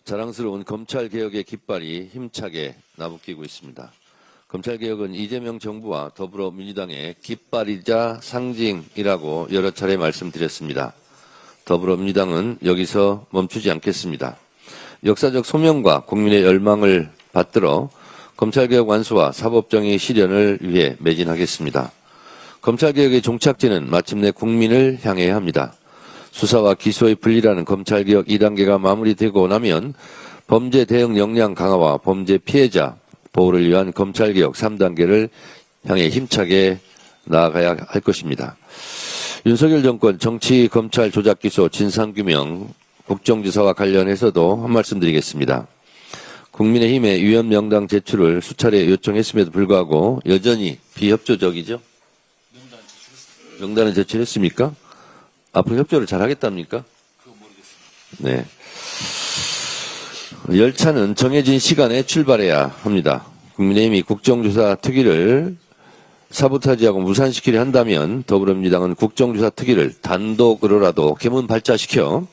자랑스러운 검찰개혁의 깃발이 힘차게 나부끼고 있습니다. 검찰개혁은 이재명 정부와 더불어민주당의 깃발이자 상징이라고 여러 차례 말씀드렸습니다. 더불어민주당은 여기서 멈추지 않겠습니다. 역사적 소명과 국민의 열망을 받들어 검찰개혁 완수와 사법정의 실현을 위해 매진하겠습니다. 검찰개혁의 종착지는 마침내 국민을 향해야 합니다. 수사와 기소의 분리라는 검찰개혁 2단계가 마무리되고 나면 범죄 대응 역량 강화와 범죄 피해자 보호를 위한 검찰개혁 3단계를 향해 힘차게 나아가야 할 것입니다. 윤석열 정권 정치 검찰 조작 기소 진상규명 국정조사와 관련해서도 한 말씀 드리겠습니다. 국민의힘의 위원 명단 제출을 수차례 요청했음에도 불구하고 여전히 비협조적이죠? 명단을 제출했습니까? 앞으로 협조를 잘 하겠답니까? 그거 모르겠습니다. 네. 열차는 정해진 시간에 출발해야 합니다. 국민의힘이 국정조사 특위를 사보타지하고 무산시키려 한다면 더불어민주당은 국정조사 특위를 단독으로라도 개문 발자시켜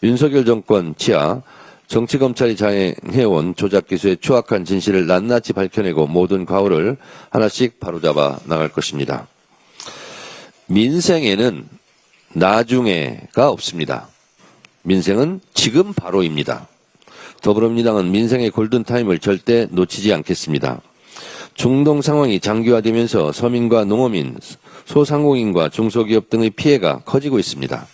윤석열 정권 치하 정치검찰이 자행해온 조작기소의 추악한 진실을 낱낱이 밝혀내고 모든 과오를 하나씩 바로잡아 나갈 것입니다. 민생에는 나중에가 없습니다. 민생은 지금 바로입니다. 더불어민주당은 민생의 골든타임을 절대 놓치지 않겠습니다. 중동 상황이 장기화되면서 서민과 농어민, 소상공인과 중소기업 등의 피해가 커지고 있습니다.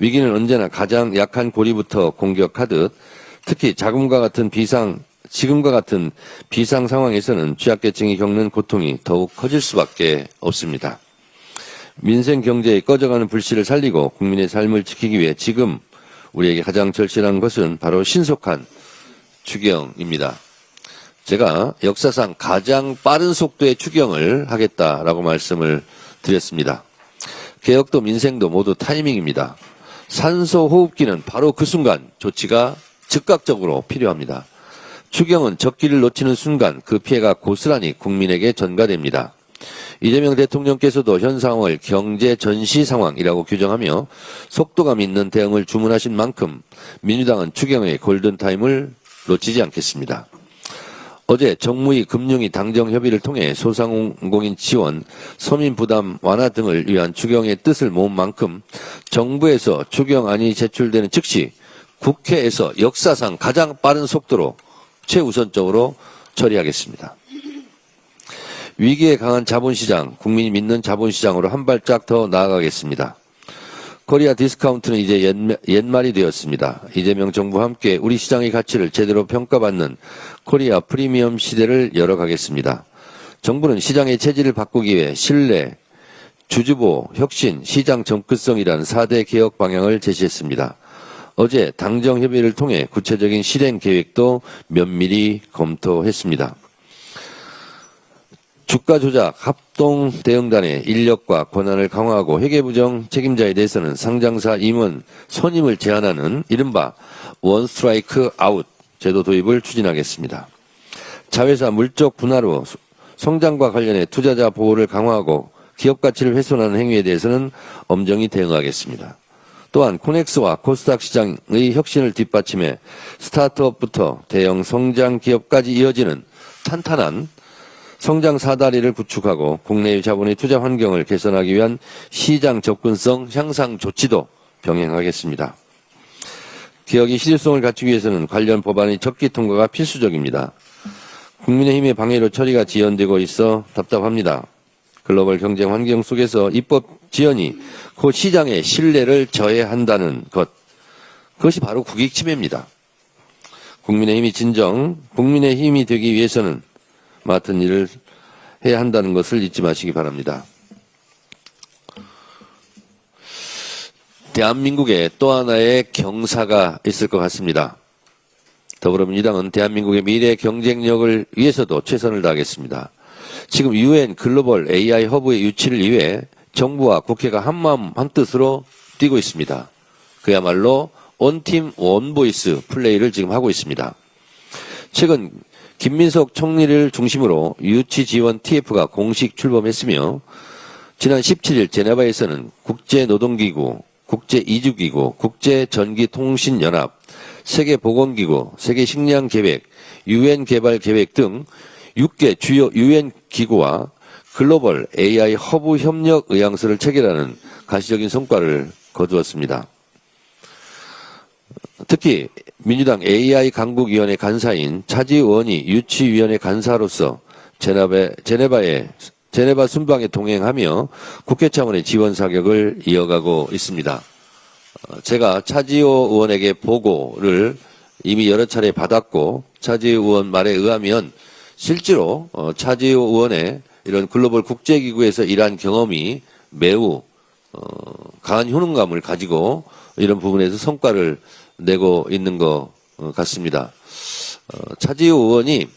위기는 언제나 가장 약한 고리부터 공격하듯 특히 지금과 같은 비상 상황에서는 취약계층이 겪는 고통이 더욱 커질 수밖에 없습니다. 민생 경제의 꺼져가는 불씨를 살리고 국민의 삶을 지키기 위해 지금 우리에게 가장 절실한 것은 바로 신속한 추경입니다. 제가 역사상 가장 빠른 속도의 추경을 하겠다라고 말씀을 드렸습니다. 개혁도 민생도 모두 타이밍입니다. 산소 호흡기는 바로 그 순간 조치가 즉각적으로 필요합니다. 추경은 적기를 놓치는 순간 그 피해가 고스란히 국민에게 전가됩니다. 이재명 대통령께서도 현 상황을 경제 전시 상황이라고 규정하며 속도감 있는 대응을 주문하신 만큼 민주당은 추경의 골든타임을 놓치지 않겠습니다. 어제 정무위 금융위 당정협의를 통해 소상공인 지원, 서민 부담 완화 등을 위한 추경의 뜻을 모은 만큼 정부에서 추경안이 제출되는 즉시 국회에서 역사상 가장 빠른 속도로 최우선적으로 처리하겠습니다. 위기에 강한 자본시장, 국민이 믿는 자본시장으로 한 발짝 더 나아가겠습니다. 코리아 디스카운트는 이제 옛말이 되었습니다. 이재명 정부와 함께 우리 시장의 가치를 제대로 평가받는 코리아 프리미엄 시대를 열어가겠습니다. 정부는 시장의 체질을 바꾸기 위해 신뢰, 주주보호, 혁신, 시장 접근성이라는 4대 개혁 방향을 제시했습니다. 어제 당정협의를 통해 구체적인 실행 계획도 면밀히 검토했습니다. 주가 조작 합동 대응단의 인력과 권한을 강화하고 회계부정 책임자에 대해서는 상장사 임원 선임을 제한하는 이른바 원 스트라이크 아웃 제도 도입을 추진하겠습니다. 자회사 물적 분할로 성장과 관련해 투자자 보호를 강화하고 기업 가치를 훼손하는 행위에 대해서는 엄정히 대응하겠습니다. 또한 코넥스와 코스닥 시장의 혁신을 뒷받침해 스타트업부터 대형 성장 기업까지 이어지는 탄탄한 성장 사다리를 구축하고 국내의 자본의 투자 환경을 개선하기 위한 시장 접근성 향상 조치도 병행하겠습니다. 개혁의 실효성을 갖추기 위해서는 관련 법안의 적기 통과가 필수적입니다. 국민의힘의 방해로 처리가 지연되고 있어 답답합니다. 글로벌 경쟁 환경 속에서 입법 지연이 그 시장의 신뢰를 저해한다는 것, 그것이 바로 국익 침해입니다. 국민의힘이 진정 국민의힘이 되기 위해서는 맡은 일을 해야 한다는 것을 잊지 마시기 바랍니다. 대한민국에 또 하나의 경사가 있을 것 같습니다. 더불어민주당은 대한민국의 미래 경쟁력을 위해서도 최선을 다하겠습니다. 지금 UN 글로벌 AI 허브의 유치를 위해 정부와 국회가 한마음 한뜻으로 뛰고 있습니다. 그야말로 원팀 원보이스 플레이를 지금 하고 있습니다. 최근 김민석 총리를 중심으로 유치 지원 TF가 공식 출범했으며 지난 17일 제네바에서는 국제노동기구, 국제이주기구, 국제전기통신연합, 세계보건기구, 세계식량계획, UN 개발계획 등 6개 주요 UN 기구와 글로벌 AI 허브 협력 의향서를 체결하는 가시적인 성과를 거두었습니다. 특히 민주당 AI 강국위원회 간사인 차지 의원이 유치위원회 간사로서 제네바 순방에 동행하며 국회 차원의 지원 사격을 이어가고 있습니다. 제가 차지호 의원에게 보고를 이미 여러 차례 받았고 차지호 의원 말에 의하면 실제로 차지호 의원의 이런 글로벌 국제기구에서 일한 경험이 매우 강한 효능감을 가지고 이런 부분에서 성과를 내고 있는 것 같습니다. 차지호 의원이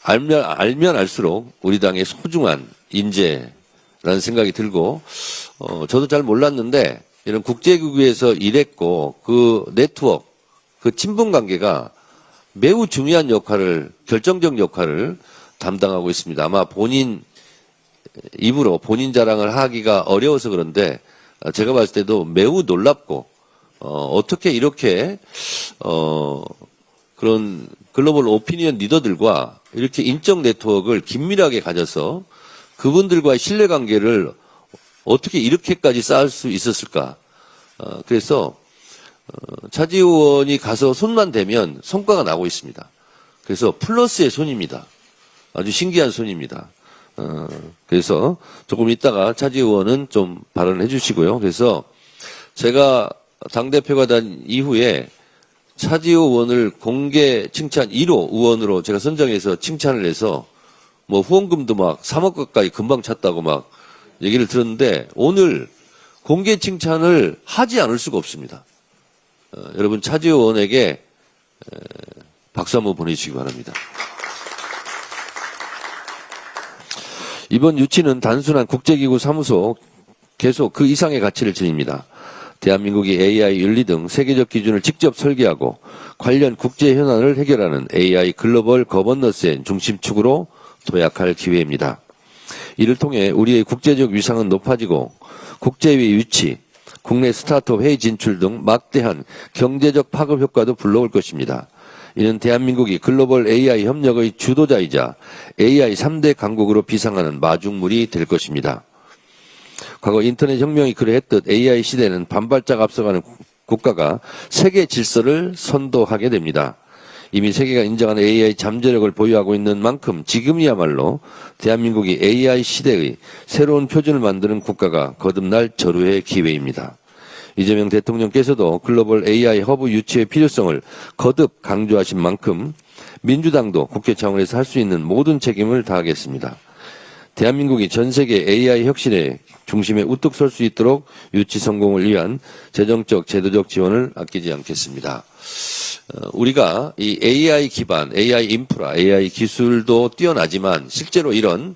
알면 알수록 우리 당의 소중한 인재라는 생각이 들고 저도 잘 몰랐는데 이런 국제기구에서 일했고 그 네트워크, 그 친분 관계가 매우 중요한 역할을, 결정적 역할을 담당하고 있습니다. 아마 본인 입으로 본인 자랑을 하기가 어려워서 그런데 제가 봤을 때도 매우 놀랍고 어떻게 이렇게 그런 글로벌 오피니언 리더들과 이렇게 인적 네트워크를 긴밀하게 가져서 그분들과의 신뢰관계를 어떻게 이렇게까지 쌓을 수 있었을까. 그래서 차지 의원이 가서 손만 대면 성과가 나고 있습니다. 그래서 플러스의 손입니다. 아주 신기한 손입니다. 그래서 조금 있다가 차지 의원은 좀 발언을 해주시고요. 그래서 제가 당대표가 된 이후에 차지호 의원을 공개 칭찬 1호 의원으로 제가 선정해서 칭찬을 해서 뭐 후원금도 막 3억 가까이 금방 찼다고 막 얘기를 들었는데 오늘 공개 칭찬을 하지 않을 수가 없습니다. 여러분 차지호 의원에게 박수 한번 보내주시기 바랍니다. 이번 유치는 단순한 국제기구 사무소 계속 그 이상의 가치를 지닙니다. 대한민국이 AI 윤리 등 세계적 기준을 직접 설계하고 관련 국제 현안을 해결하는 AI 글로벌 거버넌스의 중심축으로 도약할 기회입니다. 이를 통해 우리의 국제적 위상은 높아지고 국제회의 유치, 국내 스타트업 회의 진출 등 막대한 경제적 파급 효과도 불러올 것입니다. 이는 대한민국이 글로벌 AI 협력의 주도자이자 AI 3대 강국으로 비상하는 마중물이 될 것입니다. 과거 인터넷 혁명이 그러했듯 AI 시대는 반발짝 앞서가는 국가가 세계 질서를 선도하게 됩니다. 이미 세계가 인정하는 AI 잠재력을 보유하고 있는 만큼 지금이야말로 대한민국이 AI 시대의 새로운 표준을 만드는 국가가 거듭날 절호의 기회입니다. 이재명 대통령께서도 글로벌 AI 허브 유치의 필요성을 거듭 강조하신 만큼 민주당도 국회 차원에서 할 수 있는 모든 책임을 다하겠습니다. 대한민국이 전 세계 AI 혁신의 중심에 우뚝 설 수 있도록 유치 성공을 위한 재정적, 제도적 지원을 아끼지 않겠습니다. 우리가 이 AI 기반, AI 인프라, AI 기술도 뛰어나지만 실제로 이런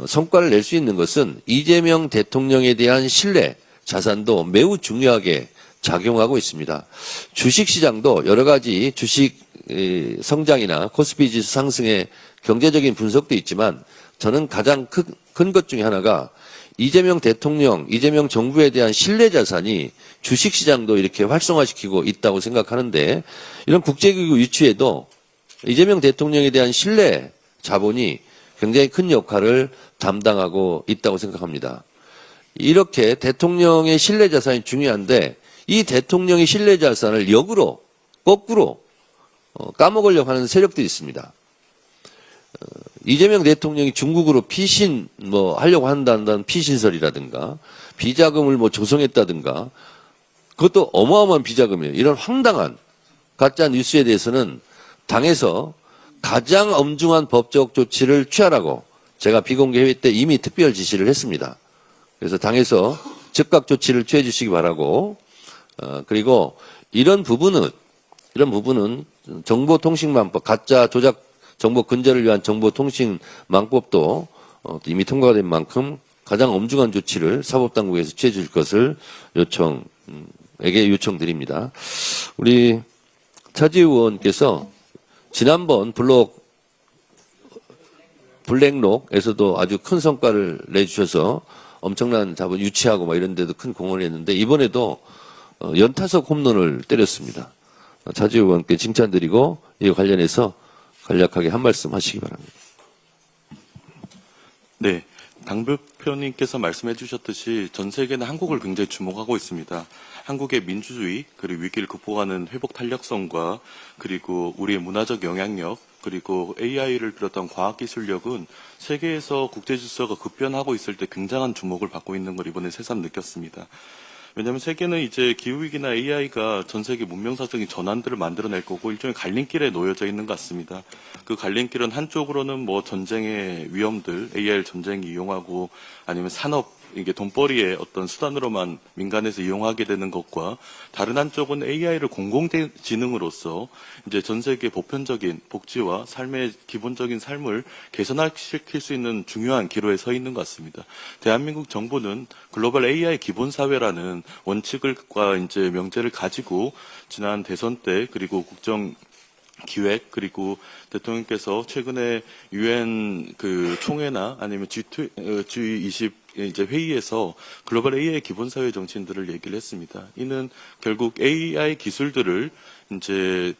성과를 낼 수 있는 것은 이재명 대통령에 대한 신뢰, 자산도 매우 중요하게 작용하고 있습니다. 주식시장도 여러 가지 주식 성장이나 코스피 지수 상승의 경제적인 분석도 있지만 저는 가장 큰 것 중에 하나가 이재명 대통령, 이재명 정부에 대한 신뢰 자산이 주식시장도 이렇게 활성화시키고 있다고 생각하는데 이런 국제기구 유치에도 이재명 대통령에 대한 신뢰 자본이 굉장히 큰 역할을 담당하고 있다고 생각합니다. 이렇게 대통령의 신뢰 자산이 중요한데 이 대통령의 신뢰 자산을 역으로, 거꾸로 까먹으려고 하는 세력들이 있습니다. 이재명 대통령이 중국으로 피신 하려고 한다는 피신설이라든가 비자금을 조성했다든가 그것도 어마어마한 비자금이에요. 이런 황당한 가짜 뉴스에 대해서는 당에서 가장 엄중한 법적 조치를 취하라고 제가 비공개 회의 때 이미 특별 지시를 했습니다. 그래서 당에서 즉각 조치를 취해 주시기 바라고 그리고 이런 부분은 정보통신망법 가짜 조작 정보 근절을 위한 정보통신망법도 이미 통과가 된 만큼 가장 엄중한 조치를 사법당국에서 취해 줄 것을 요청드립니다. 우리 차지 의원께서 지난번 블랙록에서도 아주 큰 성과를 내주셔서 엄청난 자본 유치하고 이런 데도 큰 공헌을 했는데 이번에도 연타석 홈런을 때렸습니다. 차주 의원께 칭찬드리고 이에 관련해서 간략하게 한 말씀 하시기 바랍니다. 네. 당 대표님께서 말씀해 주셨듯이 전 세계는 한국을 굉장히 주목하고 있습니다. 한국의 민주주의, 그리고 위기를 극복하는 회복 탄력성과 그리고 우리의 문화적 영향력, 그리고 AI를 비롯한 과학기술력은 세계에서 국제질서가 급변하고 있을 때 굉장한 주목을 받고 있는 걸 이번에 새삼 느꼈습니다. 왜냐하면 세계는 이제 기후위기나 AI가 전 세계 문명사적인 전환들을 만들어낼 거고 일종의 갈림길에 놓여져 있는 것 같습니다. 그 갈림길은 한쪽으로는 뭐 전쟁의 위험들, AI를 전쟁에 이용하고 아니면 산업, 이게 돈벌이의 어떤 수단으로만 민간에서 이용하게 되는 것과 다른 한쪽은 AI를 공공지능으로서 이제 전 세계 보편적인 복지와 삶의 기본적인 삶을 개선시킬 수 있는 중요한 기로에 서 있는 것 같습니다. 대한민국 정부는 글로벌 AI 기본사회라는 원칙과 이제 명제를 가지고 지난 대선 때 그리고 국정 기획 그리고 대통령께서 최근에 UN 그 총회나 아니면 G20 이제 회의에서 글로벌 AI 기본사회 정신들을 얘기를 했습니다. 이는 결국 AI 기술들을 이제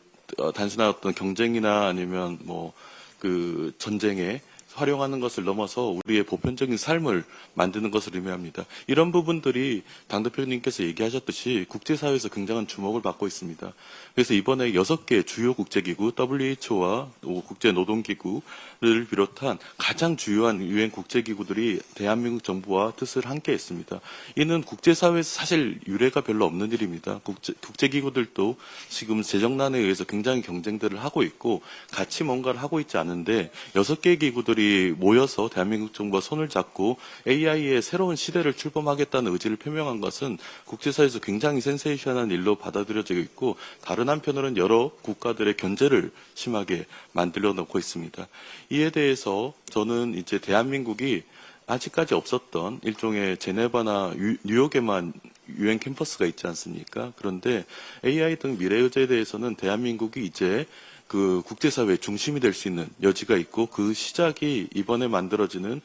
단순한 어떤 경쟁이나 아니면 뭐 그 전쟁에 활용하는 것을 넘어서 우리의 보편적인 삶을 만드는 것을 의미합니다. 이런 부분들이 당대표님께서 얘기하셨듯이 국제사회에서 굉장한 주목을 받고 있습니다. 그래서 이번에 6개 주요 국제기구, WHO와 국제노동기구를 비롯한 가장 주요한 유엔 국제기구들이 대한민국 정부와 뜻을 함께 했습니다. 이는 국제사회에서 사실 유례가 별로 없는 일입니다. 국제기구들도 지금 재정난에 의해서 굉장히 경쟁들을 하고 있고 같이 뭔가를 하고 있지 않은데 6개 기구들이 모여서 대한민국 정부와 손을 잡고 AI의 새로운 시대를 출범하겠다는 의지를 표명한 것은 국제사회에서 굉장히 센세이션한 일로 받아들여지고 있고 다른 한편으로는 여러 국가들의 견제를 심하게 만들어 놓고 있습니다. 이에 대해서 저는 이제 대한민국이 아직까지 없었던 일종의 제네바나 뉴욕에만 유엔 캠퍼스가 있지 않습니까? 그런데 AI 등 미래의제에 대해서는 대한민국이 이제 그 국제사회의 중심이 될 수 있는 여지가 있고 그 시작이 이번에 만들어지는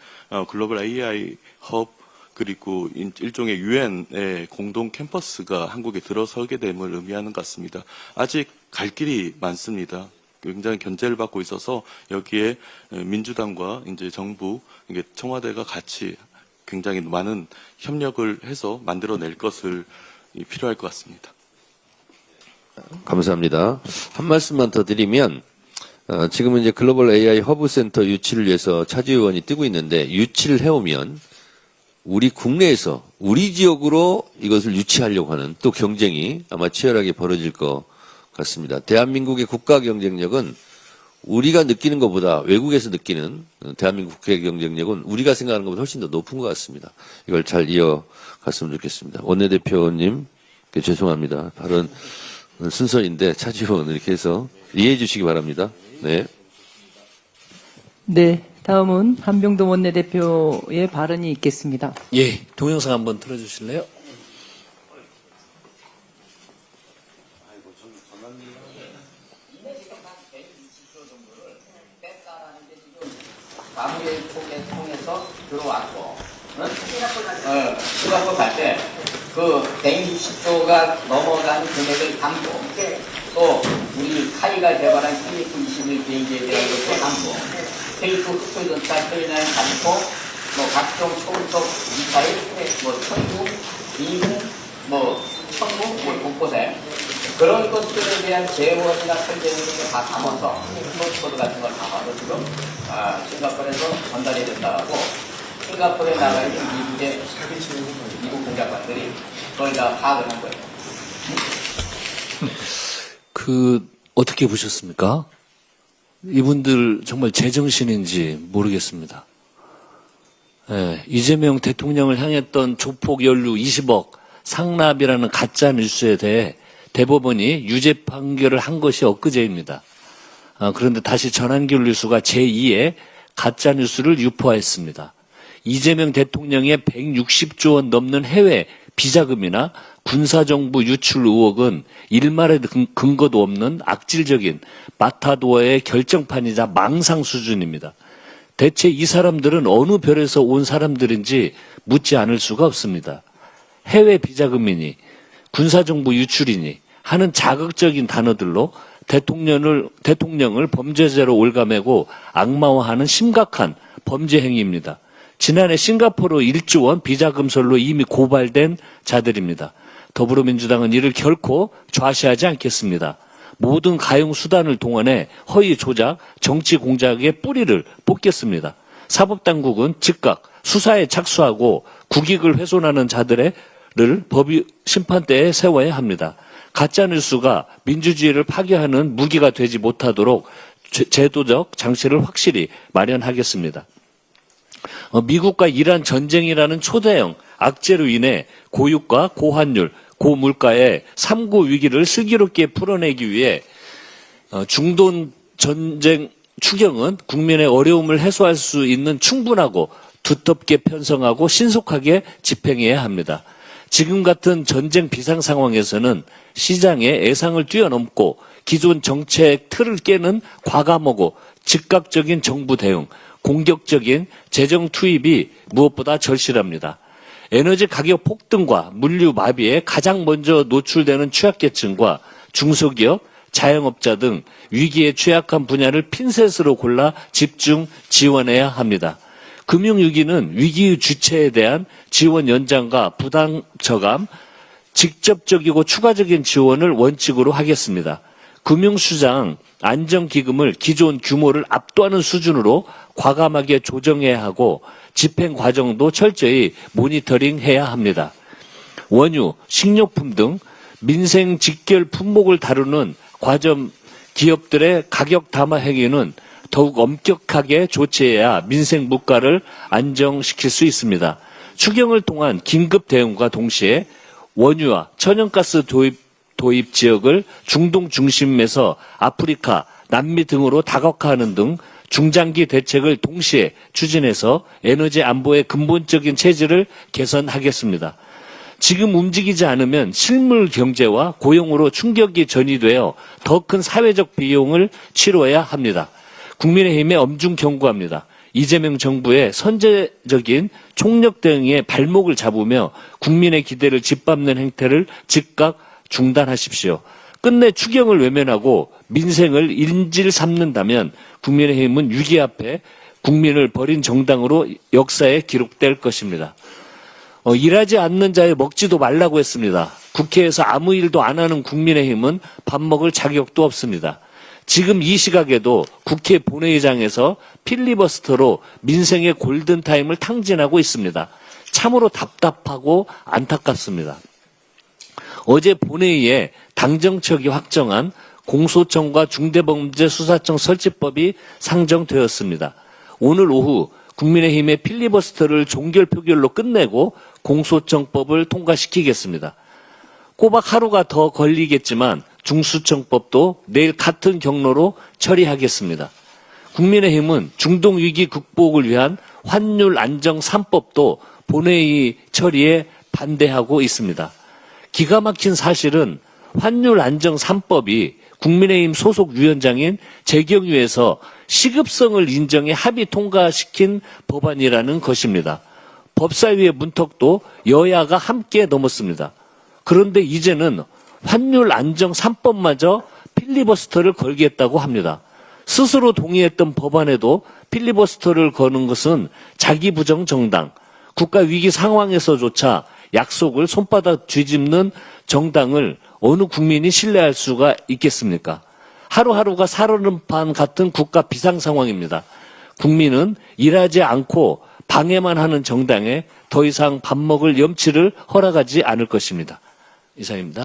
글로벌 AI 헙 그리고 일종의 유엔의 공동 캠퍼스가 한국에 들어서게 됨을 의미하는 것 같습니다. 아직 갈 길이 많습니다. 굉장히 견제를 받고 있어서 여기에 민주당과 이제 정부, 이게 청와대가 같이 굉장히 많은 협력을 해서 만들어낼 것을 필요할 것 같습니다. 감사합니다. 한 말씀만 더 드리면 지금은 이제 글로벌 AI 허브 센터 유치를 위해서 차주 의원이 뜨고 있는데 유치를 해오면 우리 국내에서 우리 지역으로 이것을 유치하려고 하는 또 경쟁이 아마 치열하게 벌어질 것 같습니다. 대한민국의 국가 경쟁력은 우리가 느끼는 것보다 외국에서 느끼는 대한민국 국가 경쟁력은 우리가 생각하는 것보다 훨씬 더 높은 것 같습니다. 이걸 잘 이어갔으면 좋겠습니다. 원내대표님 죄송합니다. 발언 순서인데 차주 의원을 이렇게 해서 이해해 주시기 바랍니다. 네. 네, 다음은 한병도 원내대표의 발언이 있겠습니다. 예, 동영상 한번 틀어주실래요? 마무리 통해서 들어왔고, 싱가포르 갈 때 그 160조가 넘어간 금액을 담고, 또 우리 카이가 개발한 KF-21 비행기에 대한 것도 담고, KF 흑초전차 K9 담고, 뭐 각종 초음속 미사일, 뭐 천국, 미국, 뭐 천국, 뭐 곳곳에 그런 것들에 대한 재원이나 설계를 다 담아서 소스코드 같은 걸 담아서 지금 싱가포르에서 전달이 된다고 싱가포르에 나가 있는 미국 공작관들이 거의 다 파악을 한 거예요. 어떻게 보셨습니까? 이분들 정말 제정신인지 모르겠습니다. 예, 이재명 대통령을 향했던 조폭 연루 20억 상납이라는 가짜 뉴스에 대해 대법원이 유죄 판결을 한 것이 엊그제입니다. 그런데 다시 전환길 뉴스가 제2의 가짜 뉴스를 유포했습니다. 이재명 대통령의 160조 원 넘는 해외 비자금이나 군사정부 유출 의혹은 일말의 근거도 없는 악질적인 마타도어의 결정판이자 망상 수준입니다. 대체 이 사람들은 어느 별에서 온 사람들인지 묻지 않을 수가 없습니다. 해외 비자금이니 군사정보 유출이니 하는 자극적인 단어들로 대통령을 범죄자로 올가매고 악마화하는 심각한 범죄 행위입니다. 지난해 싱가포르 1조 원 비자금설로 이미 고발된 자들입니다. 더불어민주당은 이를 결코 좌시하지 않겠습니다. 모든 가용 수단을 동원해 허위 조작, 정치 공작의 뿌리를 뽑겠습니다. 사법당국은 즉각 수사에 착수하고 국익을 훼손하는 자들을 법의 심판대에 세워야 합니다. 가짜뉴스가 민주주의를 파괴하는 무기가 되지 못하도록 제도적 장치를 확실히 마련하겠습니다. 미국과 이란 전쟁이라는 초대형 악재로 인해 고유가, 고환율, 고물가의 3구 위기를 슬기롭게 풀어내기 위해 중동 전쟁 추경은 국민의 어려움을 해소할 수 있는 충분하고 두텁게 편성하고 신속하게 집행해야 합니다. 지금 같은 전쟁 비상 상황에서는 시장의 예상을 뛰어넘고 기존 정책 틀을 깨는 과감하고 즉각적인 정부 대응, 공격적인 재정 투입이 무엇보다 절실합니다. 에너지 가격 폭등과 물류 마비에 가장 먼저 노출되는 취약계층과 중소기업, 자영업자 등 위기에 취약한 분야를 핀셋으로 골라 집중 지원해야 합니다. 금융위기는 위기의 주체에 대한 지원 연장과 부담 저감, 직접적이고 추가적인 지원을 원칙으로 하겠습니다. 금융시장 안정기금을 기존 규모를 압도하는 수준으로 과감하게 조정해야 하고 집행 과정도 철저히 모니터링해야 합니다. 원유, 식료품 등 민생 직결 품목을 다루는 과점 기업들의 가격 담화 행위는 더욱 엄격하게 조치해야 민생 물가를 안정시킬 수 있습니다. 추경을 통한 긴급 대응과 동시에 원유와 천연가스 도입 지역을 중동 중심에서 아프리카, 남미 등으로 다각화하는 등 중장기 대책을 동시에 추진해서 에너지 안보의 근본적인 체질을 개선하겠습니다. 지금 움직이지 않으면 실물 경제와 고용으로 충격이 전이되어 더 큰 사회적 비용을 치러야 합니다. 국민의힘에 엄중 경고합니다. 이재명 정부의 선제적인 총력 대응에 발목을 잡으며 국민의 기대를 짓밟는 행태를 즉각 중단하십시오. 끝내 추경을 외면하고 민생을 인질 삼는다면 국민의힘은 위기 앞에 국민을 버린 정당으로 역사에 기록될 것입니다. 일하지 않는 자에 먹지도 말라고 했습니다. 국회에서 아무 일도 안 하는 국민의힘은 밥 먹을 자격도 없습니다. 지금 이 시각에도 국회 본회의장에서 필리버스터로 민생의 골든타임을 탕진하고 있습니다. 참으로 답답하고 안타깝습니다. 어제 본회의에 당정청이 확정한 공소청과 중대범죄수사청 설치법이 상정되었습니다. 오늘 오후 국민의힘의 필리버스터를 종결 표결로 끝내고 공소청법을 통과시키겠습니다. 꼬박 하루가 더 걸리겠지만 중수청법도 내일 같은 경로로 처리하겠습니다. 국민의힘은 중동위기 극복을 위한 환율 안정 3법도 본회의 처리에 반대하고 있습니다. 기가 막힌 사실은 환율 안정 3법이 국민의힘 소속 위원장인 재경유에서 시급성을 인정해 합의 통과시킨 법안이라는 것입니다. 법사위의 문턱도 여야가 함께 넘었습니다. 그런데 이제는 환율 안정 3법마저 필리버스터를 걸겠다고 합니다. 스스로 동의했던 법안에도 필리버스터를 거는 것은 자기 부정 정당, 국가 위기 상황에서조차 약속을 손바닥 뒤집는 정당을 어느 국민이 신뢰할 수가 있겠습니까? 하루하루가 살얼음판 같은 국가 비상 상황입니다. 국민은 일하지 않고 방해만 하는 정당에 더 이상 밥 먹을 염치를 허락하지 않을 것입니다. 이상입니다.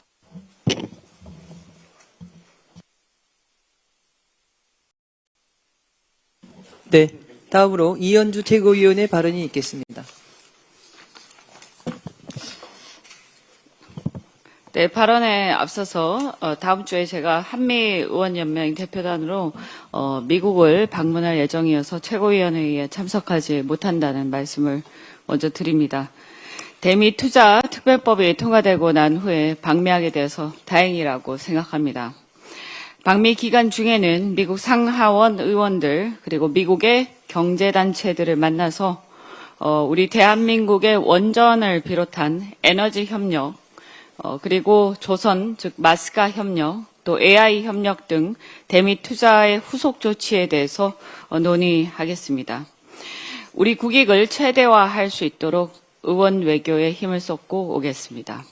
네. 다음으로 이현주 최고위원의 발언이 있겠습니다. 네, 발언에 앞서서 다음 주에 제가 한미의원연맹 대표단으로 미국을 방문할 예정이어서 최고위원회의에 참석하지 못한다는 말씀을 먼저 드립니다. 대미 투자 특별법이 통과되고 난 후에 방미하게 돼서 다행이라고 생각합니다. 방미 기간 중에는 미국 상하원 의원들 그리고 미국의 경제단체들을 만나서 우리 대한민국의 원전을 비롯한 에너지 협력 그리고 조선, 즉 마스카 협력, 또 AI 협력 등 대미 투자의 후속 조치에 대해서 논의하겠습니다. 우리 국익을 최대화할 수 있도록 의원 외교에 힘을 쏟고 오겠습니다.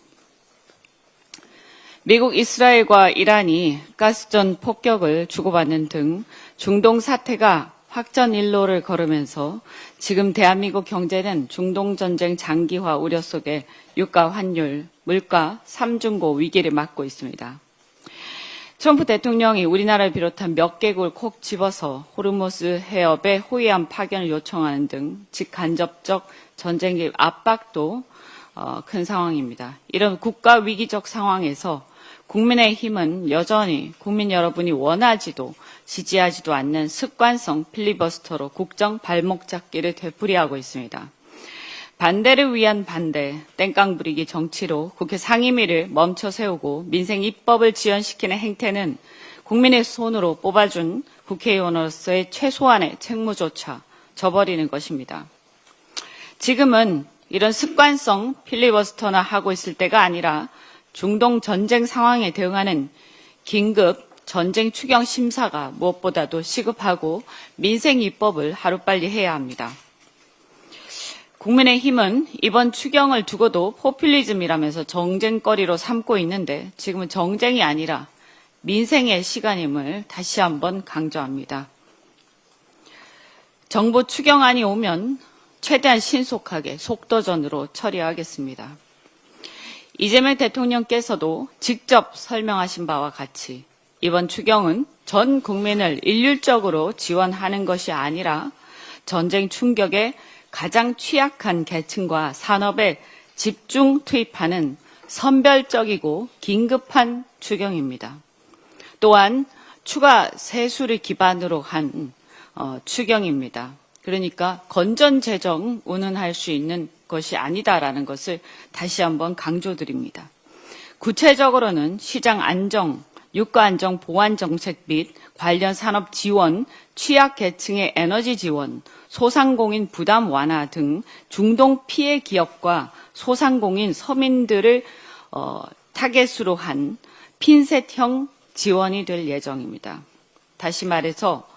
미국, 이스라엘과 이란이 가스전 폭격을 주고받는 등 중동 사태가 확전 일로를 걸으면서 지금 대한민국 경제는 중동 전쟁 장기화 우려 속에 유가, 환율, 물가, 삼중고 위기를 맞고 있습니다. 트럼프 대통령이 우리나라를 비롯한 몇 개국을 콕 집어서 호르무즈 해협에 호위함 파견을 요청하는 등 직간접적 전쟁 개입 압박도 큰 상황입니다. 이런 국가 위기적 상황에서 국민의힘은 여전히 국민 여러분이 원하지도 지지하지도 않는 습관성 필리버스터로 국정 발목 잡기를 되풀이하고 있습니다. 반대를 위한 반대, 땡깡 부리기 정치로 국회 상임위를 멈춰 세우고 민생 입법을 지연시키는 행태는 국민의 손으로 뽑아준 국회의원으로서의 최소한의 책무조차 저버리는 것입니다. 지금은 이런 습관성 필리버스터나 하고 있을 때가 아니라 중동 전쟁 상황에 대응하는 긴급 전쟁 추경 심사가 무엇보다도 시급하고 민생 입법을 하루빨리 해야 합니다. 국민의힘은 이번 추경을 두고도 포퓰리즘이라면서 정쟁거리로 삼고 있는데 지금은 정쟁이 아니라 민생의 시간임을 다시 한번 강조합니다. 정부 추경안이 오면 최대한 신속하게 속도전으로 처리하겠습니다. 이재명 대통령께서도 직접 설명하신 바와 같이 이번 추경은 전 국민을 일률적으로 지원하는 것이 아니라 전쟁 충격에 가장 취약한 계층과 산업에 집중 투입하는 선별적이고 긴급한 추경입니다. 또한 추가 세수를 기반으로 한 추경입니다. 그러니까 건전재정 운운할 수 있는 것이 아니다라는 것을 다시 한번 강조드립니다. 구체적으로는 시장 안정, 유가 안정 보완 정책 및 관련 산업 지원, 취약 계층의 에너지 지원, 소상공인 부담 완화 등 중동 피해 기업과 소상공인 서민들을 타겟으로 한 핀셋형 지원이 될 예정입니다. 다시 말해서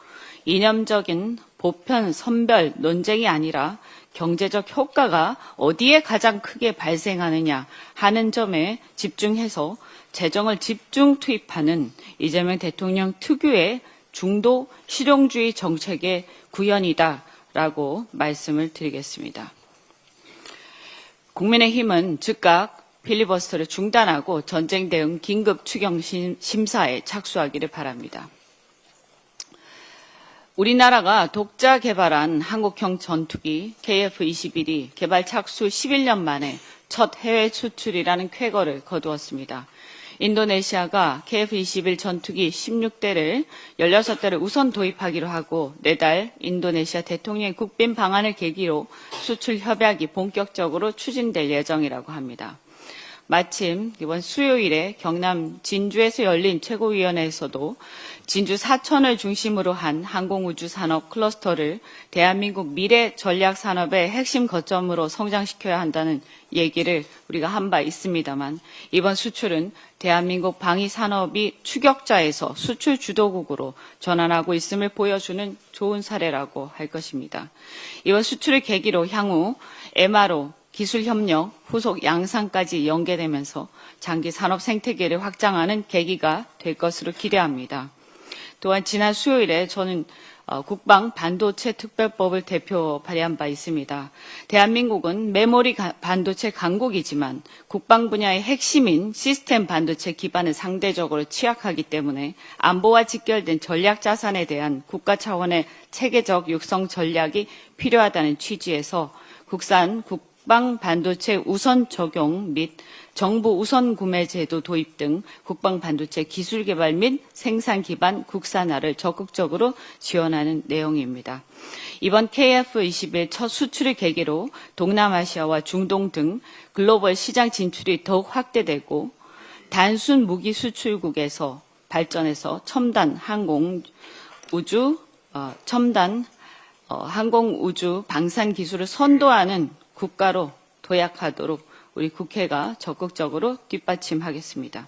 이념적인 보편 선별 논쟁이 아니라 경제적 효과가 어디에 가장 크게 발생하느냐 하는 점에 집중해서 재정을 집중 투입하는 이재명 대통령 특유의 중도 실용주의 정책의 구현이다라고 말씀을 드리겠습니다. 국민의힘은 즉각 필리버스터를 중단하고 전쟁 대응 긴급 추경 심사에 착수하기를 바랍니다. 우리나라가 독자 개발한 한국형 전투기 KF-21이 개발 착수 11년 만에 첫 해외 수출이라는 쾌거를 거두었습니다. 인도네시아가 KF-21 전투기 16대를 16대를 우선 도입하기로 하고 내달 인도네시아 대통령의 국빈 방한을 계기로 수출 협약이 본격적으로 추진될 예정이라고 합니다. 마침 이번 수요일에 경남 진주에서 열린 최고위원회에서도 진주 사천을 중심으로 한 항공우주산업 클러스터를 대한민국 미래 전략산업의 핵심 거점으로 성장시켜야 한다는 얘기를 우리가 한 바 있습니다만 이번 수출은 대한민국 방위산업이 추격자에서 수출 주도국으로 전환하고 있음을 보여주는 좋은 사례라고 할 것입니다. 이번 수출을 계기로 향후 MRO, 기술협력, 후속 양산까지 연계되면서 장기 산업 생태계를 확장하는 계기가 될 것으로 기대합니다. 또한 지난 수요일에 저는 국방 반도체 특별법을 대표 발의한 바 있습니다. 대한민국은 메모리 반도체 강국이지만 국방 분야의 핵심인 시스템 반도체 기반은 상대적으로 취약하기 때문에 안보와 직결된 전략 자산에 대한 국가 차원의 체계적 육성 전략이 필요하다는 취지에서 국산 국방 반도체 우선 적용 및 정부 우선 구매 제도 도입 등 국방 반도체 기술 개발 및 생산 기반 국산화를 적극적으로 지원하는 내용입니다. 이번 KF-21 첫 수출을 계기로 동남아시아와 중동 등 글로벌 시장 진출이 더욱 확대되고 단순 무기 수출국에서 발전해서 첨단 항공우주 항공우주 방산 기술을 선도하는 국가로 도약하도록 우리 국회가 적극적으로 뒷받침하겠습니다.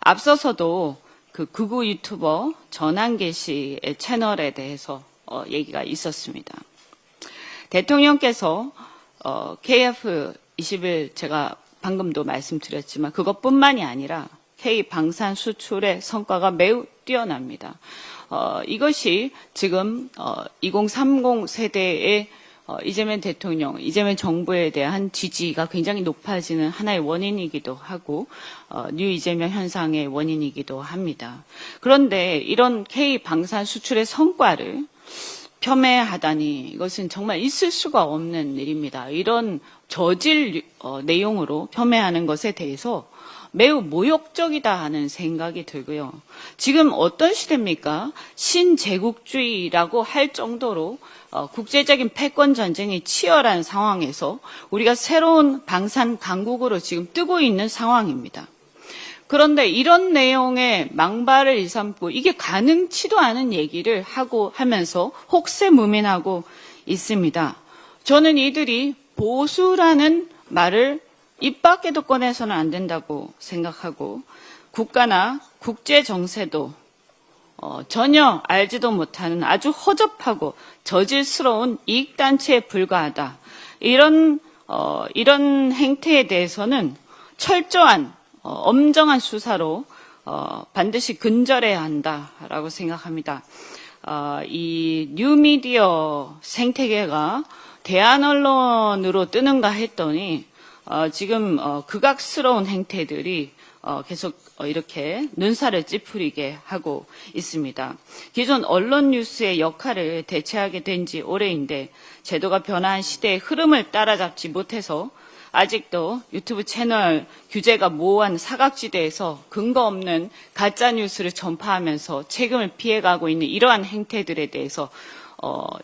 앞서서도 그 극우 유튜버 전한계 씨의 채널에 대해서 얘기가 있었습니다. 대통령께서 KF21 제가 방금도 말씀드렸지만 그것뿐만이 아니라 K 방산 수출의 성과가 매우 뛰어납니다. 이것이 지금 2030 세대의 이재명 대통령, 이재명 정부에 대한 지지가 굉장히 높아지는 하나의 원인이기도 하고 뉴 이재명 현상의 원인이기도 합니다. 그런데 이런 K 방산 수출의 성과를 폄훼하다니 이것은 정말 있을 수가 없는 일입니다. 이런 저질 내용으로 폄훼하는 것에 대해서 매우 모욕적이다 하는 생각이 들고요. 지금 어떤 시대입니까? 신제국주의라고 할 정도로 국제적인 패권 전쟁이 치열한 상황에서 우리가 새로운 방산 강국으로 지금 뜨고 있는 상황입니다. 그런데 이런 내용의 망발을 일삼고 이게 가능치도 않은 얘기를 하면서 혹세무민하고 있습니다. 저는 이들이 보수라는 말을 입 밖에도 꺼내서는 안 된다고 생각하고 국가나 국제 정세도 전혀 알지도 못하는 아주 허접하고 저질스러운 이익단체에 불과하다. 이런 행태에 대해서는 철저한 엄정한 수사로 반드시 근절해야 한다라고 생각합니다. 이 뉴미디어 생태계가 대한 언론으로 뜨는가 했더니 지금 극악스러운 행태들이 계속 이렇게 눈살을 찌푸리게 하고 있습니다. 기존 언론 뉴스의 역할을 대체하게 된 지 오래인데 제도가 변화한 시대의 흐름을 따라잡지 못해서 아직도 유튜브 채널 규제가 모호한 사각지대에서 근거 없는 가짜 뉴스를 전파하면서 책임을 피해가고 있는 이러한 행태들에 대해서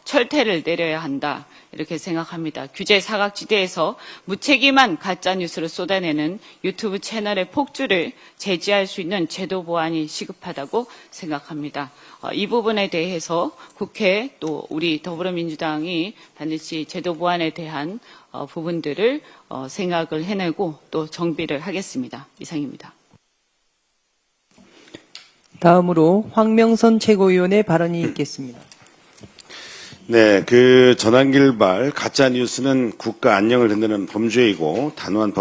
철퇴를 내려야 한다 이렇게 생각합니다. 규제 사각지대에서 무책임한 가짜 뉴스를 쏟아내는 유튜브 채널의 폭주를 제지할 수 있는 제도 보완이 시급하다고 생각합니다. 이 부분에 대해서 국회 또 우리 더불어민주당이 반드시 제도 보완에 대한 부분들을 생각을 해내고 또 정비를 하겠습니다. 이상입니다. 다음으로 황명선 최고위원의 발언이 있겠습니다. 네, 전환길발 가짜 뉴스는 국가 안녕을 흔드는 범죄이고 단호한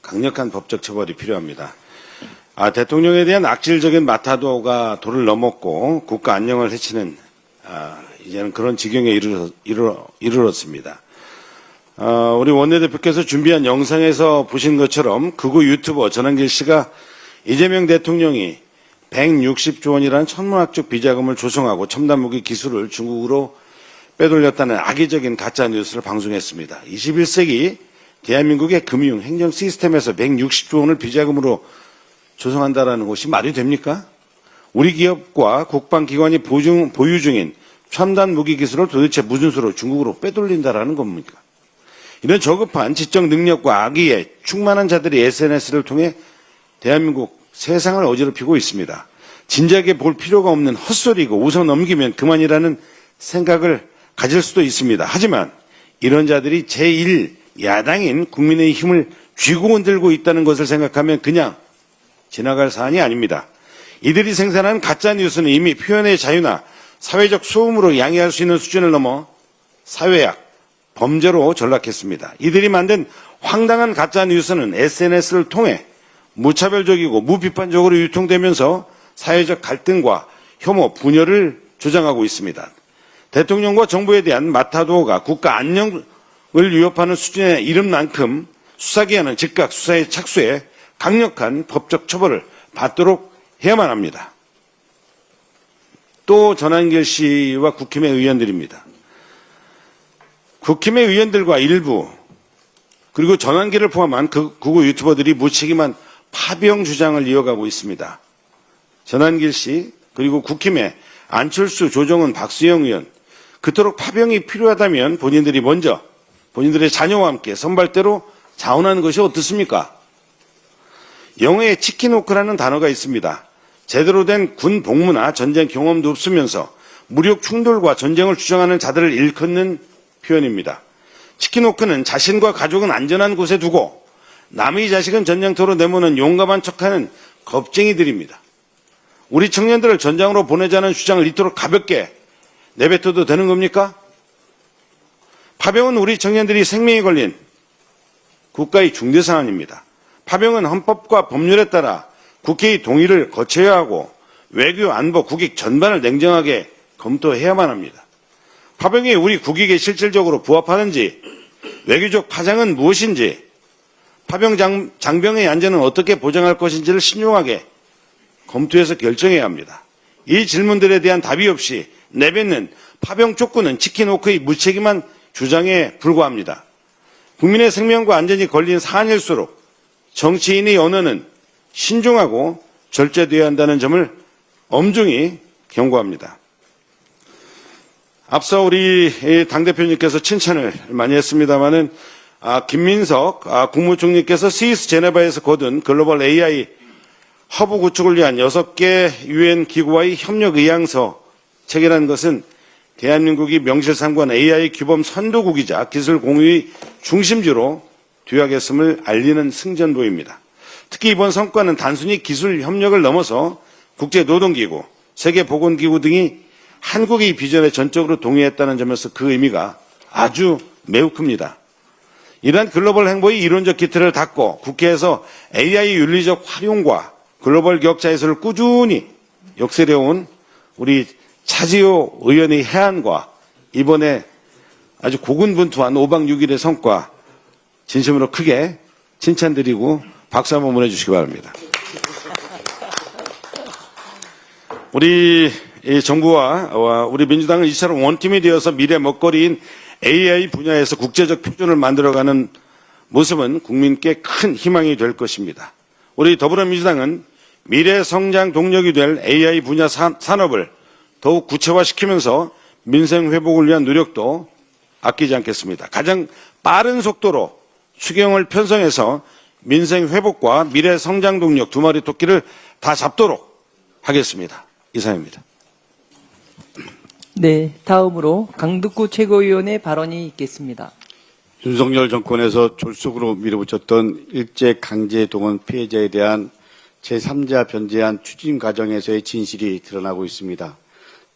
강력한 법적 처벌이 필요합니다. 대통령에 대한 악질적인 마타도가 도를 넘었고 국가 안녕을 해치는 이제는 그런 지경에 이르렀습니다. 우리 원내대표께서 준비한 영상에서 보신 것처럼 극우 유튜버 전한길 씨가 이재명 대통령이 160조 원이라는 천문학적 비자금을 조성하고 첨단 무기 기술을 중국으로 빼돌렸다는 악의적인 가짜 뉴스를 방송했습니다. 21세기 대한민국의 금융 행정 시스템에서 160조 원을 비자금으로 조성한다라는 것이 말이 됩니까? 우리 기업과 국방기관이 보유 중인 첨단 무기 기술을 도대체 무슨 수로 중국으로 빼돌린다라는 겁니까? 이런 저급한 지적 능력과 악의에 충만한 자들이 SNS를 통해 대한민국 세상을 어지럽히고 있습니다. 진작에 볼 필요가 없는 헛소리고 웃어 넘기면 그만이라는 생각을 가질 수도 있습니다. 하지만 이런 자들이 제1야당인 국민의힘을 쥐고 흔들고 있다는 것을 생각하면 그냥 지나갈 사안이 아닙니다. 이들이 생산한 가짜뉴스는 이미 표현의 자유나 사회적 소음으로 양해할 수 있는 수준을 넘어 사회악, 범죄로 전락했습니다. 이들이 만든 황당한 가짜뉴스는 SNS를 통해 무차별적이고 무비판적으로 유통되면서 사회적 갈등과 혐오, 분열을 조장하고 있습니다. 대통령과 정부에 대한 마타도가 국가 안녕을 위협하는 수준에 이른 만큼 수사기관은 즉각 수사에 착수해 강력한 법적 처벌을 받도록 해야만 합니다. 또 전한길 씨와 국힘의 의원들입니다. 국힘의 의원들과 일부 그리고 전한길을 포함한 극우 유튜버들이 무책임한 파병 주장을 이어가고 있습니다. 전한길 씨 그리고 국힘의 안철수, 조정은, 박수영 의원 그토록 파병이 필요하다면 본인들이 먼저 본인들의 자녀와 함께 선발대로 자원하는 것이 어떻습니까? 영어에 치킨워크라는 단어가 있습니다. 제대로 된 군 복무나 전쟁 경험도 없으면서 무력 충돌과 전쟁을 주장하는 자들을 일컫는 표현입니다. 치킨워크는 자신과 가족은 안전한 곳에 두고 남의 자식은 전쟁터로 내모는 용감한 척하는 겁쟁이들입니다. 우리 청년들을 전장으로 보내자는 주장을 이토록 가볍게 내뱉어도 되는 겁니까? 파병은 우리 청년들이 생명이 걸린 국가의 중대 사안입니다. 파병은 헌법과 법률에 따라 국회의 동의를 거쳐야 하고 외교, 안보, 국익 전반을 냉정하게 검토해야만 합니다. 파병이 우리 국익에 실질적으로 부합하는지, 외교적 파장은 무엇인지, 파병 장병의 안전은 어떻게 보장할 것인지를 신중하게 검토해서 결정해야 합니다. 이 질문들에 대한 답이 없이 내뱉는 파병 촉구는 치킨워크의 무책임한 주장에 불과합니다. 국민의 생명과 안전이 걸린 사안일수록 정치인의 언어는 신중하고 절제되어야 한다는 점을 엄중히 경고합니다. 앞서 우리 당대표님께서 칭찬을 많이 했습니다마는 김민석 국무총리께서 스위스 제네바에서 거둔 글로벌 AI 허브 구축을 위한 6개 유엔 기구와의 협력 의향서 체결한 것은 대한민국이 명실상부한 AI 규범 선도국이자 기술 공유의 중심지로 뒤하겠음을 알리는 승전보입니다. 특히 이번 성과는 단순히 기술 협력을 넘어서 국제노동기구, 세계보건기구 등이 한국의 비전에 전적으로 동의했다는 점에서 그 의미가 아주 매우 큽니다. 이러한 글로벌 행보의 이론적 기틀을 닦고 국회에서 AI 윤리적 활용과 글로벌 격차 해소를 꾸준히 역설해온 우리 차지호 의원의 해안과 이번에 아주 고군분투한 5박 6일의 성과 진심으로 크게 칭찬드리고 박수 한번 보내주시기 바랍니다. 우리 정부와 우리 민주당은 이처럼 원팀이 되어서 미래 먹거리인 AI 분야에서 국제적 표준을 만들어가는 모습은 국민께 큰 희망이 될 것입니다. 우리 더불어민주당은 미래 성장 동력이 될 AI 분야 산업을 더욱 구체화시키면서 민생 회복을 위한 노력도 아끼지 않겠습니다. 가장 빠른 속도로 추경을 편성해서 민생 회복과 미래 성장 동력 두 마리 토끼를 다 잡도록 하겠습니다. 이상입니다. 네, 다음으로 강득구 최고위원의 발언이 있겠습니다. 윤석열 정권에서 졸속으로 밀어붙였던 일제 강제 동원 피해자에 대한 제3자 변제안 추진 과정에서의 진실이 드러나고 있습니다.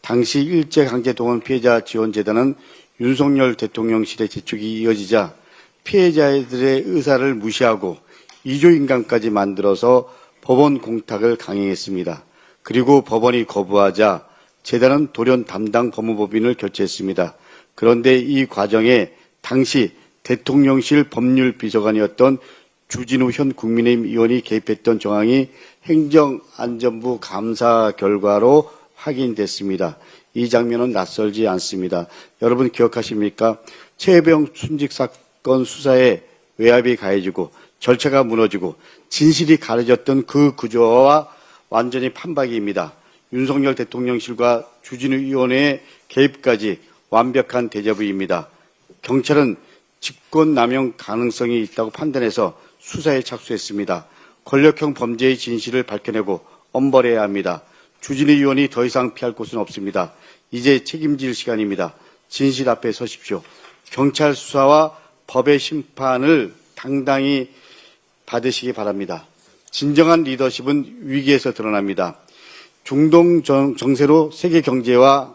당시 일제 강제 동원 피해자 지원재단은 윤석열 대통령실의 재촉이 이어지자 피해자들의 의사를 무시하고 이조인강까지 만들어서 법원 공탁을 강행했습니다. 그리고 법원이 거부하자 재단은 돌연 담당 법무법인을 교체했습니다. 그런데 이 과정에 당시 대통령실 법률비서관이었던 주진우 현 국민의힘 의원이 개입했던 정황이 행정안전부 감사 결과로 확인됐습니다. 이 장면은 낯설지 않습니다. 여러분 기억하십니까? 최혜병 순직 사건 수사에 외압이 가해지고 절차가 무너지고 진실이 가려졌던 그 구조와 완전히 판박이입니다. 윤석열 대통령실과 주진우 의원의 개입까지 완벽한 데자부입니다. 경찰은 직권남용 가능성이 있다고 판단해서 수사에 착수했습니다. 권력형 범죄의 진실을 밝혀내고 엄벌해야 합니다. 주진우 의원이 더 이상 피할 곳은 없습니다. 이제 책임질 시간입니다. 진실 앞에 서십시오. 경찰 수사와 법의 심판을 당당히 받으시기 바랍니다. 진정한 리더십은 위기에서 드러납니다. 중동 정세로 세계 경제와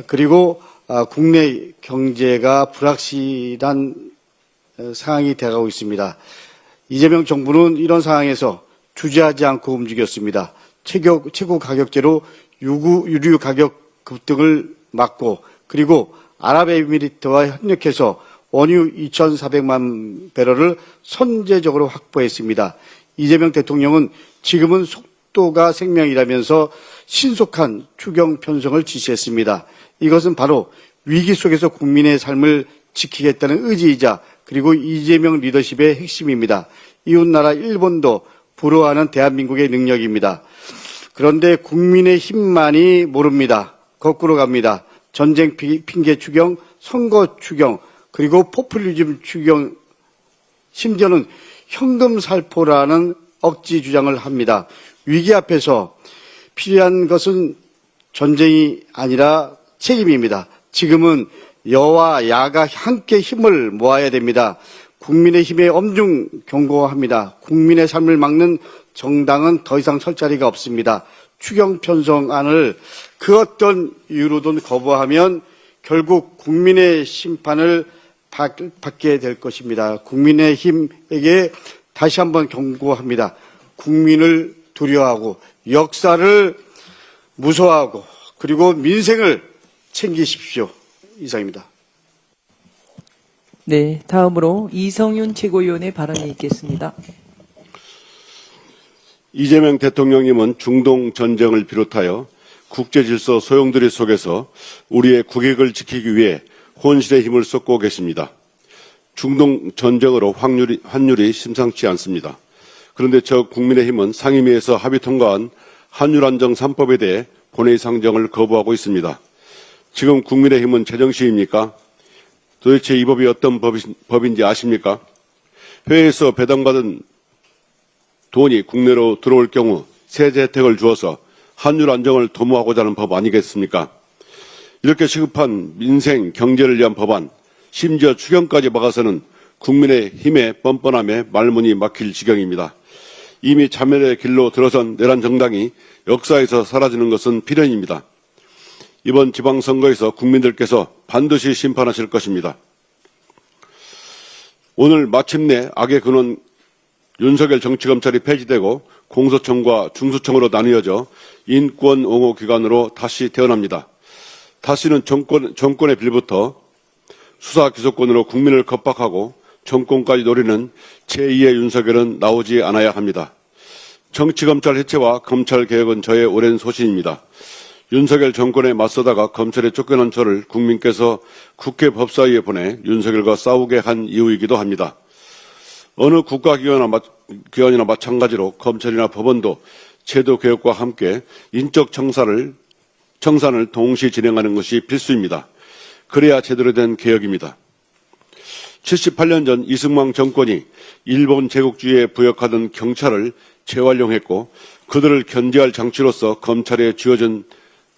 그리고 국내 경제가 불확실한 상황이 되어가고 있습니다. 이재명 정부는 이런 상황에서 주저하지 않고 움직였습니다. 최고 가격제로 유류 가격 급등을 막고 그리고 아랍에미리트와 협력해서 원유 2,400만 배럴을 선제적으로 확보했습니다. 이재명 대통령은 지금은 속도가 생명이라면서 신속한 추경 편성을 지시했습니다. 이것은 바로 위기 속에서 국민의 삶을 지키겠다는 의지이자 그리고 이재명 리더십의 핵심입니다. 이웃나라 일본도 부러워하는 대한민국의 능력입니다. 그런데 국민의 힘만이 모릅니다. 거꾸로 갑니다. 전쟁 핑계 추경, 선거 추경, 그리고 포퓰리즘 추경, 심지어는 현금 살포라는 억지 주장을 합니다. 위기 앞에서 필요한 것은 전쟁이 아니라 책임입니다. 지금은 여와 야가 함께 힘을 모아야 됩니다. 국민의힘에 엄중 경고합니다. 국민의 삶을 막는 정당은 더 이상 설 자리가 없습니다. 추경 편성안을 그 어떤 이유로든 거부하면 결국 국민의 심판을 받게 될 것입니다. 국민의힘에게 다시 한번 경고합니다. 국민을 두려워하고 역사를 무서워하고 그리고 민생을 챙기십시오. 이상입니다. 네, 다음으로 이성윤 최고위원의 발언이 있겠습니다. 이재명 대통령님은 중동 전쟁을 비롯하여 국제 질서 소용돌이 속에서 우리의 국익을 지키기 위해 혼신의 힘을 쏟고 계십니다. 중동 전쟁으로 환율이 심상치 않습니다. 그런데 저 국민의힘은 상임위에서 합의 통과한 환율안정 3법에 대해 본회의 상정을 거부하고 있습니다. 지금 국민의힘은 제정신입니까? 도대체 이 법이 어떤 법인지 아십니까? 해외에서 배당받은 돈이 국내로 들어올 경우 세제 혜택을 주어서 환율 안정을 도모하고자 하는 법 아니겠습니까? 이렇게 시급한 민생, 경제를 위한 법안, 심지어 추경까지 막아서는 국민의힘의 뻔뻔함에 말문이 막힐 지경입니다. 이미 자멸의 길로 들어선 내란 정당이 역사에서 사라지는 것은 필연입니다. 이번 지방선거에서 국민들께서 반드시 심판하실 것입니다. 오늘 마침내 악의 근원 윤석열 정치검찰이 폐지되고 공소청과 중수청으로 나뉘어져 인권옹호기관으로 다시 태어납니다. 다시는 정권의 빌부터 수사 기소권으로 국민을 겁박하고 정권까지 노리는 제2의 윤석열은 나오지 않아야 합니다. 정치검찰 해체와 검찰개혁은 저의 오랜 소신입니다. 윤석열 정권에 맞서다가 검찰에 쫓겨난 저를 국민께서 국회 법사위에 보내 윤석열과 싸우게 한 이유이기도 합니다. 어느 국가기관이나 마찬가지로 검찰이나 법원도 제도 개혁과 함께 인적 청산을 동시 진행하는 것이 필수입니다. 그래야 제대로 된 개혁입니다. 78년 전 이승만 정권이 일본 제국주의에 부역하던 경찰을 재활용했고 그들을 견제할 장치로서 검찰에 쥐어진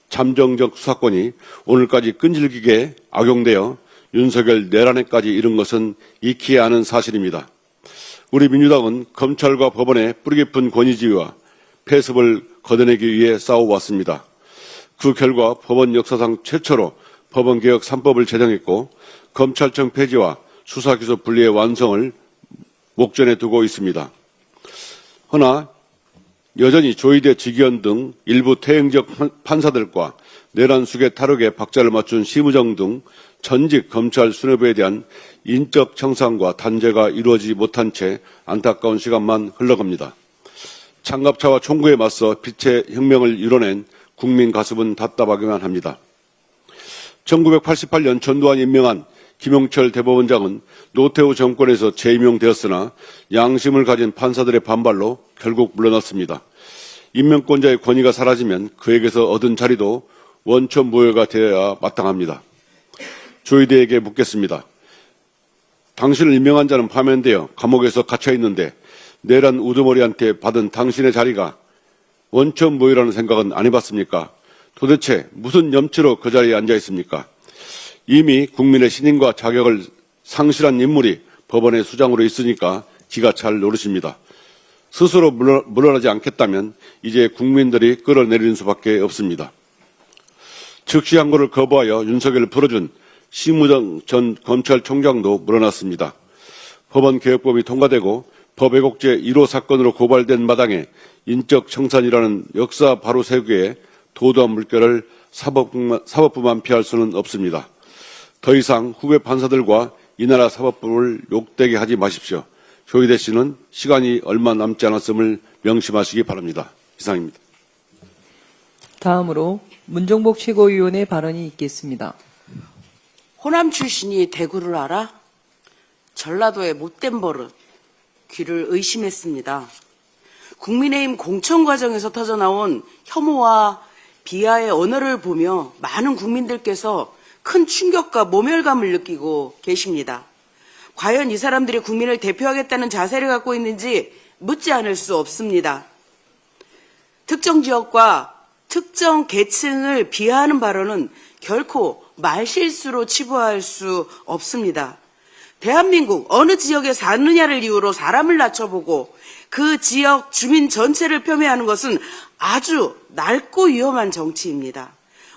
잠정적 수사권이 오늘까지 끈질기게 악용되어 윤석열 내란에까지 이른 것은 익히 아는 사실입니다. 우리 민주당은 검찰과 법원의 뿌리 깊은 권위주의와 폐습을 걷어내기 위해 싸워왔습니다. 그 결과 법원 역사상 최초로 법원개혁 3법을 제정했고 검찰청 폐지와 수사기소 분리의 완성을 목전에 두고 있습니다. 허나 여전히 조희대, 지기현 등 일부 퇴행적 판사들과 내란 수계 탈옥에 박자를 맞춘 심의정 등 전직 검찰 수뇌부에 대한 인적 청산과 단죄가 이루어지지 못한 채 안타까운 시간만 흘러갑니다. 장갑차와 총구에 맞서 빛의 혁명을 이뤄낸 국민 가슴은 답답하기만 합니다. 1988년 전두환이 임명한 김용철 대법원장은 노태우 정권에서 재임용되었으나 양심을 가진 판사들의 반발로 결국 물러났습니다. 임명권자의 권위가 사라지면 그에게서 얻은 자리도 원천무효가 되어야 마땅합니다. 조희대에게 묻겠습니다. 당신을 임명한 자는 파면되어 감옥에서 갇혀 있는데 내란 우두머리한테 받은 당신의 자리가 원천무효라는 생각은 안 해봤습니까? 도대체 무슨 염치로 그 자리에 앉아 있습니까? 이미 국민의 신임과 자격을 상실한 인물이 법원의 수장으로 있으니까 기가 잘 노르십니다. 스스로 물러나지 않겠다면 이제 국민들이 끌어내리는 수밖에 없습니다. 즉시 항고를 거부하여 윤석열을 풀어준 심우정 전 검찰총장도 물러났습니다. 법원개혁법이 통과되고 법왜곡죄 1호 사건으로 고발된 마당에 인적 청산이라는 역사 바로 세우기에 도도한 물결을 사법부만 피할 수는 없습니다. 더 이상 후배 판사들과 이 나라 사법부를 욕되게 하지 마십시오. 조희대 씨는 시간이 얼마 남지 않았음을 명심하시기 바랍니다. 이상입니다. 다음으로 문종복 최고위원의 발언이 있겠습니다. 호남 출신이 대구를 알아? 전라도의 못된 버릇, 귀를 의심했습니다. 국민의힘 공천 과정에서 터져나온 혐오와 비하의 언어를 보며 많은 국민들께서 큰 충격과 모멸감을 느끼고 계십니다. 과연 이 사람들이 국민을 대표하겠다는 자세를 갖고 있는지 묻지 않을 수 없습니다. 특정 지역과 특정 계층을 비하하는 발언은 결코 말실수로 치부할 수 없습니다. 대한민국 어느 지역에 사느냐를 이유로 사람을 낮춰보고 그 지역 주민 전체를 폄훼하는 것은 아주 낡고 위험한 정치입니다.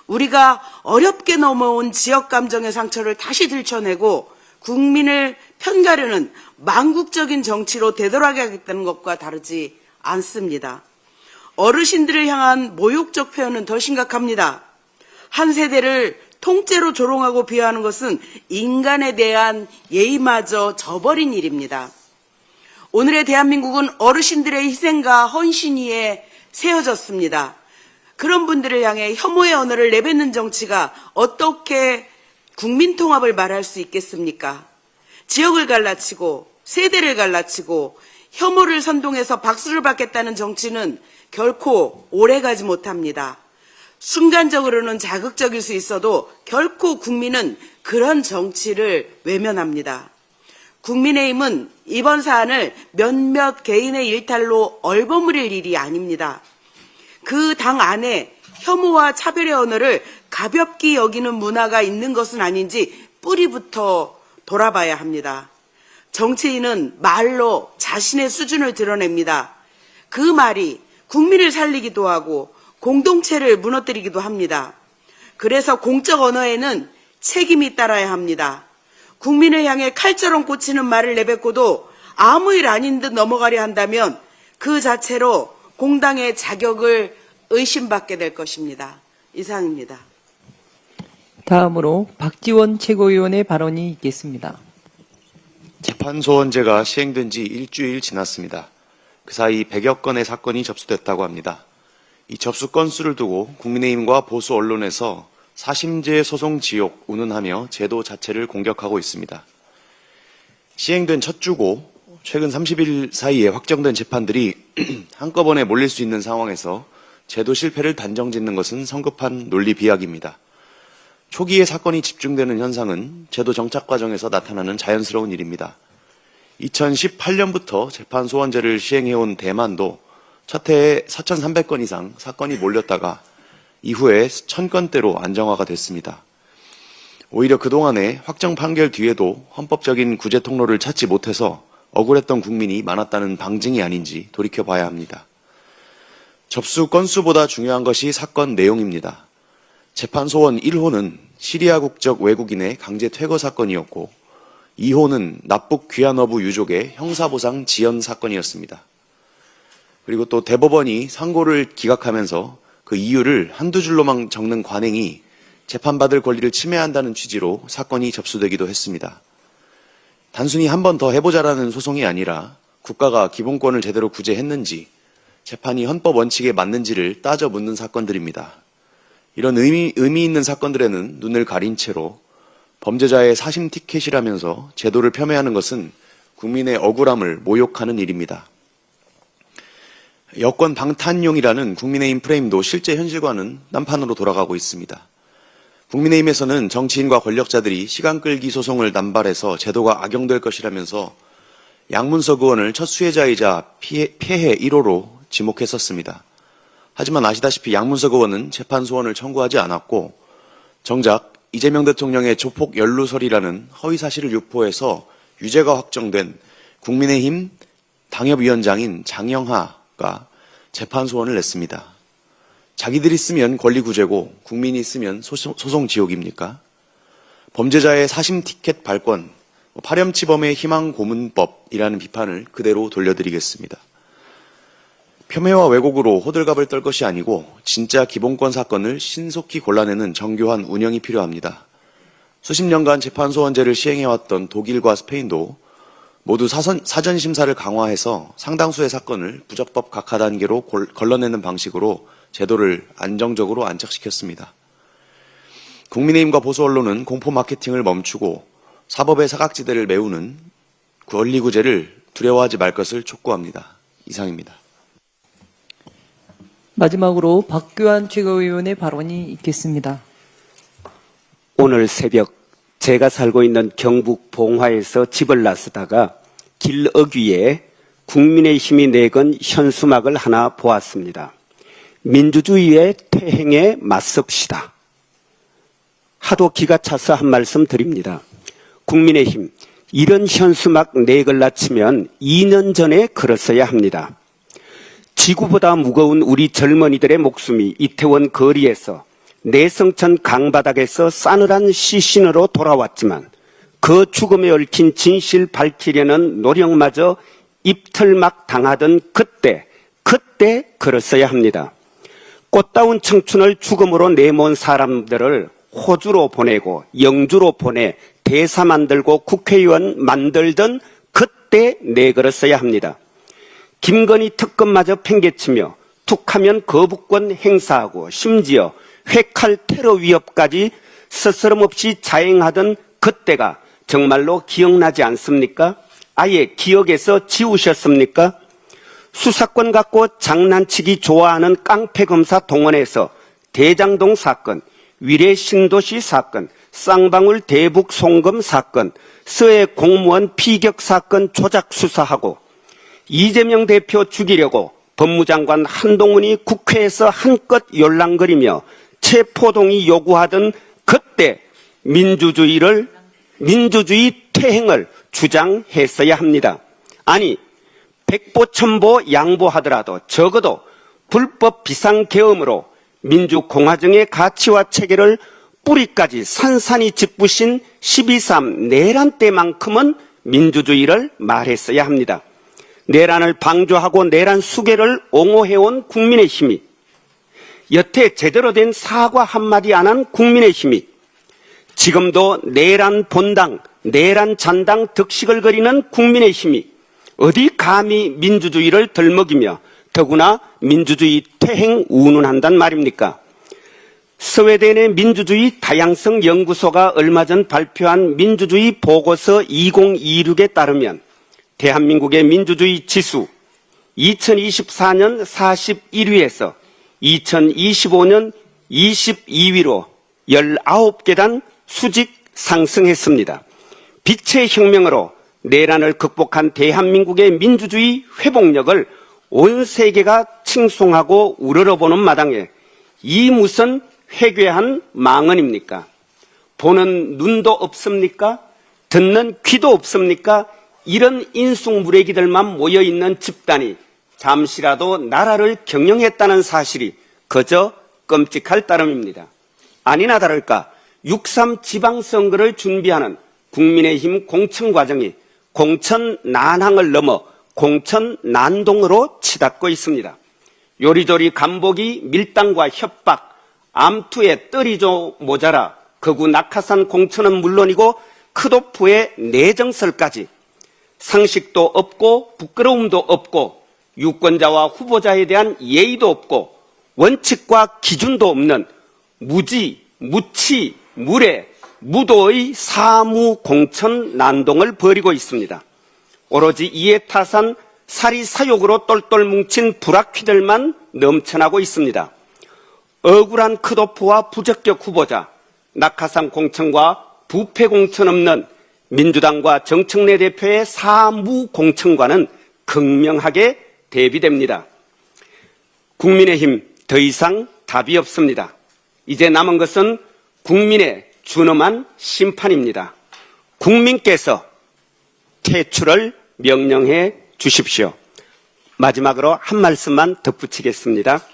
우리가 어렵게 넘어온 지역 감정의 상처를 다시 들춰내고 국민을 편가르는 망국적인 정치로 되돌아가겠다는 것과 다르지 않습니다. 어르신들을 향한 모욕적 표현은 더 심각합니다. 한 세대를 통째로 조롱하고 비하하는 것은 인간에 대한 예의마저 저버린 일입니다. 오늘의 대한민국은 어르신들의 희생과 헌신 위에 세워졌습니다. 그런 분들을 향해 혐오의 언어를 내뱉는 정치가 어떻게 국민 통합을 말할 수 있겠습니까? 지역을 갈라치고 세대를 갈라치고 혐오를 선동해서 박수를 받겠다는 정치는 결코 오래가지 못합니다. 순간적으로는 자극적일 수 있어도 결코 국민은 그런 정치를 외면합니다. 국민의힘은 이번 사안을 몇몇 개인의 일탈로 얼버무릴 일이 아닙니다. 그 당 안에 혐오와 차별의 언어를 가볍게 여기는 문화가 있는 것은 아닌지 뿌리부터 돌아봐야 합니다. 정치인은 말로 자신의 수준을 드러냅니다. 그 말이 국민을 살리기도 하고 공동체를 무너뜨리기도 합니다. 그래서 공적 언어에는 책임이 따라야 합니다. 국민을 향해 칼처럼 꽂히는 말을 내뱉고도 아무 일 아닌 듯 넘어가려 한다면 그 자체로 공당의 자격을 의심받게 될 것입니다. 이상입니다. 다음으로 박지원 최고위원의 발언이 있겠습니다. 재판소원제가 시행된 지 일주일 지났습니다. 그 사이 100여 건의 사건이 접수됐다고 합니다. 이 접수 건수를 두고 국민의힘과 보수 언론에서 사심제 소송 지옥 운운하며 제도 자체를 공격하고 있습니다. 시행된 첫 주고 최근 30일 사이에 확정된 재판들이 한꺼번에 몰릴 수 있는 상황에서 제도 실패를 단정짓는 것은 성급한 논리 비약입니다. 초기에 사건이 집중되는 현상은 제도 정착 과정에서 나타나는 자연스러운 일입니다. 2018년부터 재판소원제를 시행해온 대만도 첫 해에 4,300건 이상 사건이 몰렸다가 이후에 1,000건대로 안정화가 됐습니다. 오히려 그동안에 확정 판결 뒤에도 헌법적인 구제 통로를 찾지 못해서 억울했던 국민이 많았다는 방증이 아닌지 돌이켜봐야 합니다. 접수 건수보다 중요한 것이 사건 내용입니다. 재판소원 1호는 시리아 국적 외국인의 강제 퇴거 사건이었고 2호는 납북 귀환어부 유족의 형사보상 지연 사건이었습니다. 그리고 또 대법원이 상고를 기각하면서 그 이유를 한두 줄로만 적는 관행이 재판받을 권리를 침해한다는 취지로 사건이 접수되기도 했습니다. 단순히 한 번 더 해보자라는 소송이 아니라 국가가 기본권을 제대로 구제했는지 재판이 헌법 원칙에 맞는지를 따져 묻는 사건들입니다. 이런 의미 있는 사건들에는 눈을 가린 채로 범죄자의 사심 티켓이라면서 제도를 폄훼하는 것은 국민의 억울함을 모욕하는 일입니다. 여권 방탄용이라는 국민의힘 프레임도 실제 현실과는 딴판으로 돌아가고 있습니다. 국민의힘에서는 정치인과 권력자들이 시간 끌기 소송을 남발해서 제도가 악용될 것이라면서 양문석 의원을 첫 수혜자이자 폐해 1호로 지목했었습니다. 하지만 아시다시피 양문석 의원은 재판 소원을 청구하지 않았고 정작 이재명 대통령의 조폭 연루설이라는 허위 사실을 유포해서 유죄가 확정된 국민의힘 당협위원장인 장영하가 재판 소원을 냈습니다. 자기들이 쓰면 권리구제고 국민이 쓰면 소송 지옥입니까? 범죄자의 사심 티켓 발권, 파렴치범의 희망 고문법이라는 비판을 그대로 돌려드리겠습니다. 폄훼와 왜곡으로 호들갑을 떨 것이 아니고 진짜 기본권 사건을 신속히 골라내는 정교한 운영이 필요합니다. 수십 년간 재판소원제를 시행해왔던 독일과 스페인도 모두 사전 심사를 강화해서 상당수의 사건을 부적법 각하 단계로 걸러내는 방식으로 제도를 안정적으로 안착시켰습니다. 국민의힘과 보수 언론은 공포 마케팅을 멈추고 사법의 사각지대를 메우는 권리구제를 두려워하지 말 것을 촉구합니다. 이상입니다. 마지막으로 박규환 최고위원의 발언이 있겠습니다. 오늘 새벽 제가 살고 있는 경북 봉화에서 집을 나서다가 길 어귀에 국민의힘이 내건 현수막을 하나 보았습니다. 민주주의의 퇴행에 맞섭시다. 하도 기가 차서 한 말씀 드립니다. 국민의힘 이런 현수막 4걸나 치면 2년 전에 걸었어야 합니다. 지구보다 무거운 우리 젊은이들의 목숨이 이태원 거리에서 내성천 강바닥에서 싸늘한 시신으로 돌아왔지만 그 죽음에 얽힌 진실 밝히려는 노력마저 입틀막 당하던 그때 걸었어야 합니다. 꽃다운 청춘을 죽음으로 내몬 사람들을 호주로 보내고 영주로 보내 대사 만들고 국회의원 만들던 그때 내걸었어야 합니다. 김건희 특검마저 팽개치며 툭하면 거부권 행사하고 심지어 회칼 테러 위협까지 스스럼없이 자행하던 그때가 정말로 기억나지 않습니까? 아예 기억에서 지우셨습니까? 수사권 갖고 장난치기 좋아하는 깡패검사 동원해서 대장동 사건, 위례 신도시 사건, 쌍방울 대북 송금 사건, 서해 공무원 피격 사건 조작 수사하고 이재명 대표 죽이려고 법무장관 한동훈이 국회에서 한껏 열랑거리며 체포동의 요구하던 그때 민주주의 퇴행을 주장했어야 합니다. 아니 백보천보 양보하더라도 적어도 불법 비상계엄으로 민주공화정의 가치와 체계를 뿌리까지 산산이 짚부신 12.3 내란 때만큼은 민주주의를 말했어야 합니다. 내란을 방조하고 내란 수괴를 옹호해온 국민의힘이 여태 제대로 된 사과 한마디 안 한 국민의힘이 지금도 내란 본당, 내란 잔당 득식을 거리는 국민의힘이 어디 감히 민주주의를 덜먹이며 더구나 민주주의 퇴행 운운한단 말입니까? 스웨덴의 민주주의 다양성 연구소가 얼마 전 발표한 민주주의 보고서 2026에 따르면 대한민국의 민주주의 지수 2024년 41위에서 2025년 22위로 19계단 수직 상승했습니다. 빛의 혁명으로 내란을 극복한 대한민국의 민주주의 회복력을 온 세계가 칭송하고 우러러보는 마당에 이 무슨 회괴한 망언입니까? 보는 눈도 없습니까? 듣는 귀도 없습니까? 이런 인숭무례기들만 모여있는 집단이 잠시라도 나라를 경영했다는 사실이 그저 끔찍할 따름입니다. 아니나 다를까 6.3 지방선거를 준비하는 국민의힘 공천 과정이 공천난항을 넘어 공천난동으로 치닫고 있습니다. 요리조리 간보기 밀당과 협박, 암투에 떨이조 모자라 거구 낙하산 공천은 물론이고 크도프의 내정설까지 상식도 없고 부끄러움도 없고 유권자와 후보자에 대한 예의도 없고 원칙과 기준도 없는 무지, 무치, 무례, 무도의 사무 공천 난동을 벌이고 있습니다. 오로지 이에 타산 사리사욕으로 똘똘 뭉친 불악휘들만 넘쳐나고 있습니다. 억울한 크도프와 부적격 후보자, 낙하산 공천과 부패 공천 없는 민주당과 정청래 대표의 사무 공천과는 극명하게 대비됩니다. 국민의힘 더 이상 답이 없습니다. 이제 남은 것은 국민의 준엄한 심판입니다. 국민께서 퇴출을 명령해 주십시오. 마지막으로 한 말씀만 덧붙이겠습니다.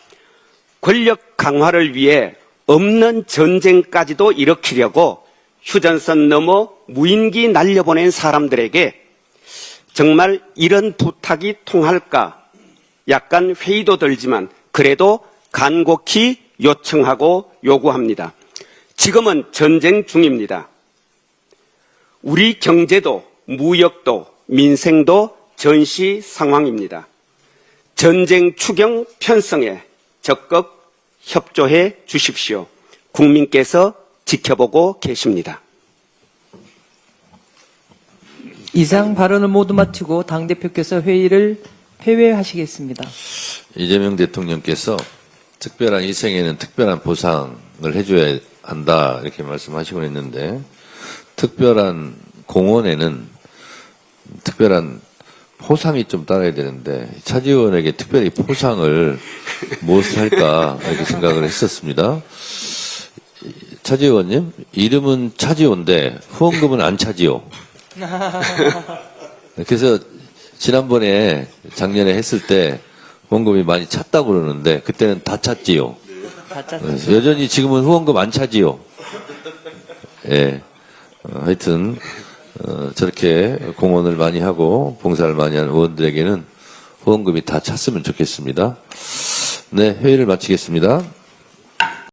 권력 강화를 위해 없는 전쟁까지도 일으키려고 휴전선 넘어 무인기 날려보낸 사람들에게 정말 이런 부탁이 통할까? 약간 회의도 들지만 그래도 간곡히 요청하고 요구합니다. 지금은 전쟁 중입니다. 우리 경제도 무역도 민생도 전시 상황입니다. 전쟁 추경 편성에 적극 협조해 주십시오. 국민께서 지켜보고 계십니다. 이상 발언을 모두 마치고 당대표께서 회의를 폐회하시겠습니다. 이재명 대통령께서 특별한 이 생에는 특별한 보상을 해줘야 한다 이렇게 말씀하시고 있는데 특별한 공헌에는 특별한 포상이 좀 따라야 되는데 차지원에게 특별히 포상을 무엇을 할까 이렇게 생각을 했었습니다. 차지원님 이름은 차지원데 후원금은 안 차지요. 그래서 지난번에 작년에 했을 때 후원금이 많이 찼다고 그러는데 그때는 다 찼지요. 여전히 지금은 후원금 안 차지요. 예. 하여튼 저렇게 공헌을 많이 하고 봉사를 많이 하는 의원들에게는 후원금이 다 찼으면 좋겠습니다. 네, 회의를 마치겠습니다.